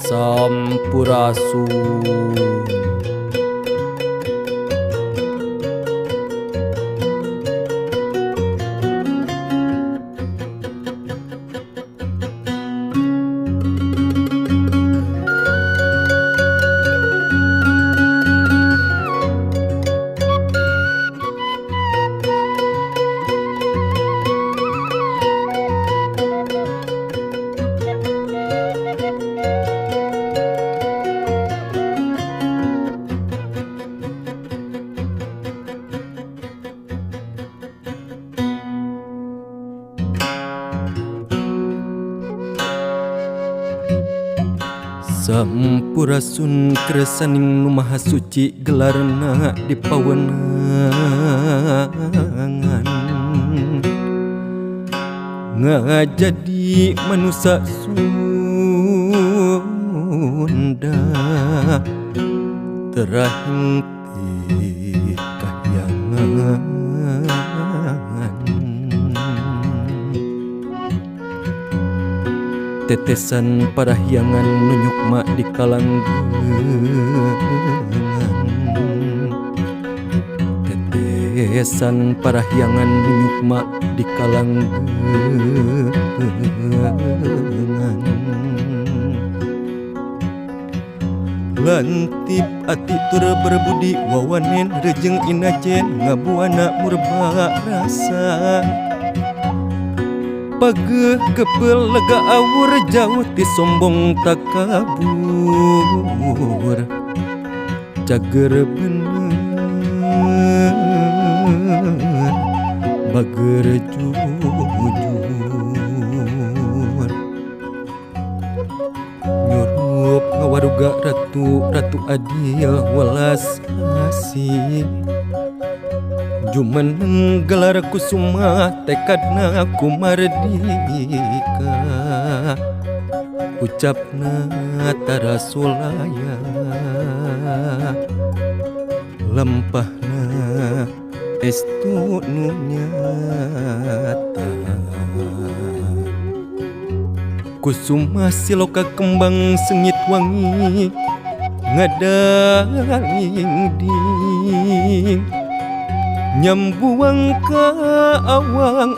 Sampurasun. Sampurasun kresaning nu maha suci gelarna di pawenangan ngajadi manusia Sunda terahing ti kahyangan tetesan parahyangan nunyukma di kalanggengan tetesan parahyangan nunyukma di kalanggengan lantip ati tur berbudi wawanen rejeng inajen ngabuana murba rasa pageh kepel lega awur jauh ti sombong takabur cager bener bager jujur nyurup ngawaruga ratu adil welas asih jumeneng gelar kusuma tekadna kumardika ucapna tarasulaya lempahna estu nu nyata kusuma siloka kembang sengit wangi ngadaling ding nyambuang ka awang-awang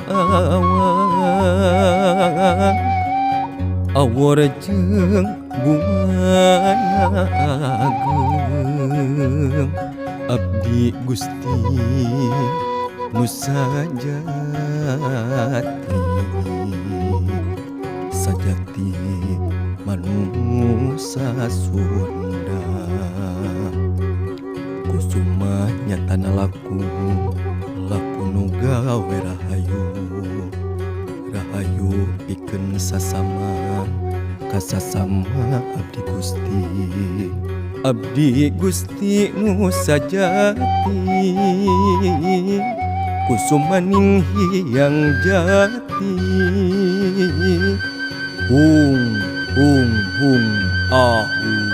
awor jeung buana ageng abdi Gusti nu sajati manusia Sunda kusuma nyatana laku nu gawe rahayu pikeun sasama kasasama abdi Gusti nu sajati kusumaning hiyang jati hung ahu